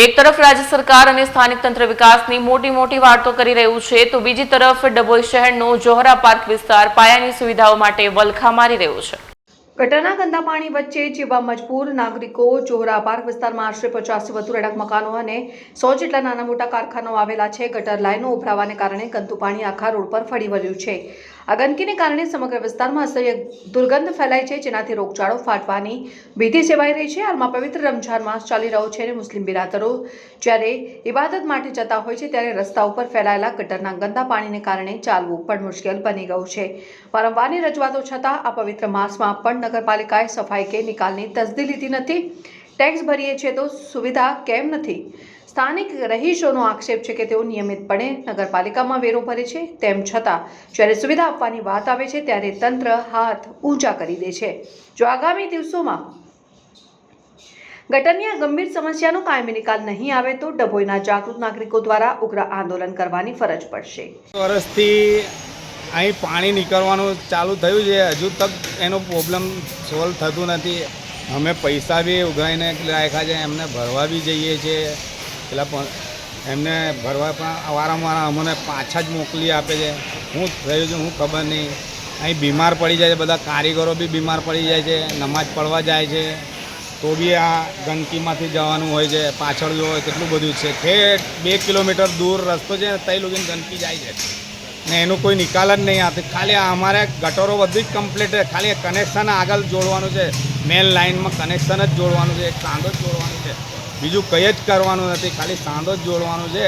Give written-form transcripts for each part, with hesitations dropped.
એક તરફ રાજ્ય સરકાર અને સ્થાનિક તંત્ર વિકાસની મોટી વાતો કરી રહ્યું છે, તો બીજી તરફ ડભોઈ શહેરનો જોહરા પાર્ક વિસ્તાર પાયાની સુવિધાઓ માટે વલખા મારી રહ્યો છે। ગટરના ગંદા પાણી વચ્ચે જીવવા મજબૂર નાગરિકો જોહરા પાર્ક વિસ્તારમાં આશરે 50થી વધુ રહેણાંક મકાનો અને 100 જેટલા નાના મોટા કારખાનાઓ આવેલા છે। ગટર લાઈનો ઉભરાવાને કારણે ગંદુ પાણી આખા રોડ પર ફરી વળ્યું છે। આ ગંદકીને કારણે સમગ્ર વિસ્તારમાં અસહ્ય દુર્ગંધ ફેલાય છે, જેનાથી રોગચાળો ફાટવાની ભીતિ સેવાઈ રહી છે। હાલમાં પવિત્ર રમઝાન માસ ચાલી રહ્યો છે અને મુસ્લિમ બિરાદરો જ્યારે ઇબાદત માટે જતા હોય છે, ત્યારે રસ્તા ઉપર ફેલાયેલા ગટરના ગંદા પાણીને કારણે ચાલવું પણ મુશ્કેલ બની ગયું છે। વારંવારની રજૂઆતો છતાં આ પવિત્ર માસમાં પણ નગરપાલિકાએ સફાઈ કે નિકાલની તસદી લીધી નથી। ટેક્સ ભરીએ છીએ તો સુવિધા કેમ નથી? સ્થાનિક રહીશોનો આક્ષેપ છે કે તેઓ નિયમિતપણે નગરપાલિકામાં વેરો ભરે છે, તેમ છતાં જ્યારે સુવિધા આપવાની વાત આવે છે ત્યારે તંત્ર હાથ ઊંચા કરી દે છે। જો આગામી દિવસોમાં ગટરની આ ગંભીર સમસ્યાનો કાયમી નિકાલ નહીં આવે તો ડભોઈના જાગૃત નાગરિકો દ્વારા ઉગ્ર આંદોલન કરવાની ફરજ પડશે। વર્ષથી અહીં પાણી નીકળવાનું ચાલુ થયું છે, હજુ તક એનો પ્રોબ્લેમ સોલ્વ થતું નથી। અમે પૈસા બી ઉઘરાઈને રાખ્યા છે, એમને ભરવા બી જઈએ છીએ, પેલા પણ એમને ભરવા પણ વારંવાર અમને પાછા જ મોકલી આપે છે। હું થયું છે હું ખબર નહીં। અહીં બીમાર પડી જાય છે, બધા કારીગરો બી બીમાર પડી જાય છે, નમાજ પડવા જાય છે તો બી આ ગંદકીમાંથી જવાનું હોય છે। પાછળ જો કેટલું બધું છે, ઠેઠ 2 કિલોમીટર દૂર રસ્તો છે, તઈ લોકોની ગંદકી જાય છે ને એનું કોઈ નિકાલ જ નહીં આવતી। ખાલી અમારે ગટરો બધું જ કમ્પ્લીટ છે, ખાલી કનેક્શન આગળ જોડવાનું છે, મેન લાઇનમાં કનેક્શન જ જોડવાનું છે, એક સાંધો જ જોડવાનું છે, બીજું કંઈ જ કરવાનું નથી, ખાલી સાંધો જ જોડવાનું છે।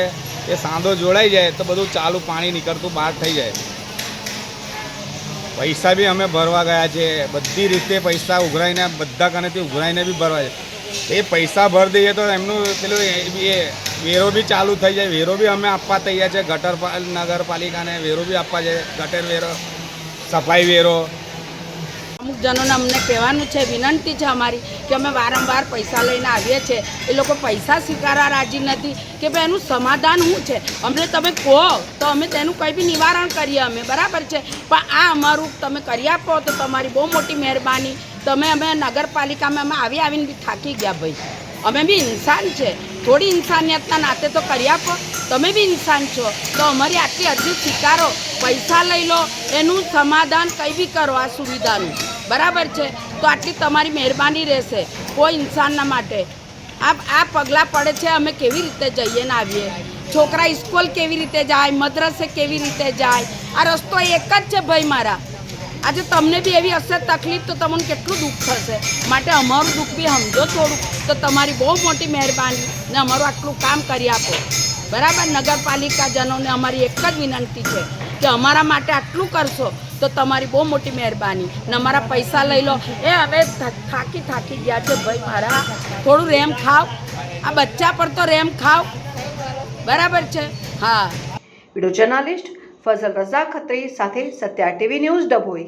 એ સાંધો જોડાઈ જાય તો બધું ચાલુ પાણી નીકળતું બહાર થઈ જાય। પૈસા બી અમે ભરવા ગયા છે, બધી રીતે પૈસા ઉઘરાઈને બધા કનેથી ઉઘરાઈને બી ભરવા છે। એ પૈસા ભરી દઈએ તો એમનું પેલું એ વેરો બી ચાલુ થઈ જાય। વેરો બી અમે આપવા તૈયાર છે, નગરપાલિકાને વેરો બી આપવા છે, ગટર વેરો, સફાઈ વેરો। અમુક જનોને અમને કહેવાનું છે, વિનંતી છે અમારી કે અમે વારંવાર પૈસા લઈને આવીએ છીએ, એ લોકો પૈસા સ્વીકારવા રાજી નથી કે ભાઈ એનું સમાધાન શું છે, અમને તમે કહો તો અમે તેનું કંઈ બી નિવારણ કરીએ અમે, બરાબર છે। પણ આ અમારું તમે કરી આપો તો તમારી બહુ મોટી મહેરબાની। અમે નગરપાલિકામાં અમે આવીને બી થાકી ગયા ભાઈ, અમે બી ઇન્સાન છે, થોડી ઇન્સાનિયતના નાતે તો કરી આપો। તમે બી ઇન્સાન છો તો અમારી આટલી અરજી સ્વીકારો, પૈસા લઈ લો, એનું સમાધાન કંઈ બી કરો આ સુવિધાનું, બરાબર છે। તો આટલી તમારી મહેરબાની રહેશે કોઈ ઇન્સાનના માટે। આ પગલાં પડે છે, અમે કેવી રીતે જઈએ ને આવીએ, છોકરા સ્કૂલ કેવી રીતે જાય, મદ્રસે કેવી રીતે જાય, આ રસ્તો એક જ છે ભાઈ મારા। આજે તમને બી એવી હશે તકલીફ તો તમને કેટલું દુઃખ થશે, માટે અમારું દુઃખ બી સમજો થોડું, તો તમારી બહુ મોટી મહેરબાની ને અમારું આટલું કામ કરી આપો, બરાબર। નગરપાલિકાજનોને અમારી એક જ વિનંતી છે કે અમારા માટે આટલું કરશો તો તમારી બહુ મોટી મહેરબાની ને અમારા પૈસા લઈ લો। એ હવે થાકી ગયા છે ભાઈ મારા, થોડું રેમ ખાવ, આ બચ્ચા પર તો રેમ ખાવ, બરાબર છે। હા, વિડીયો જર્નાલિસ્ટ ફઝલ રઝા ખત્રી સાથે સત્યા ટીવી ન્યૂઝ ડભોઈ।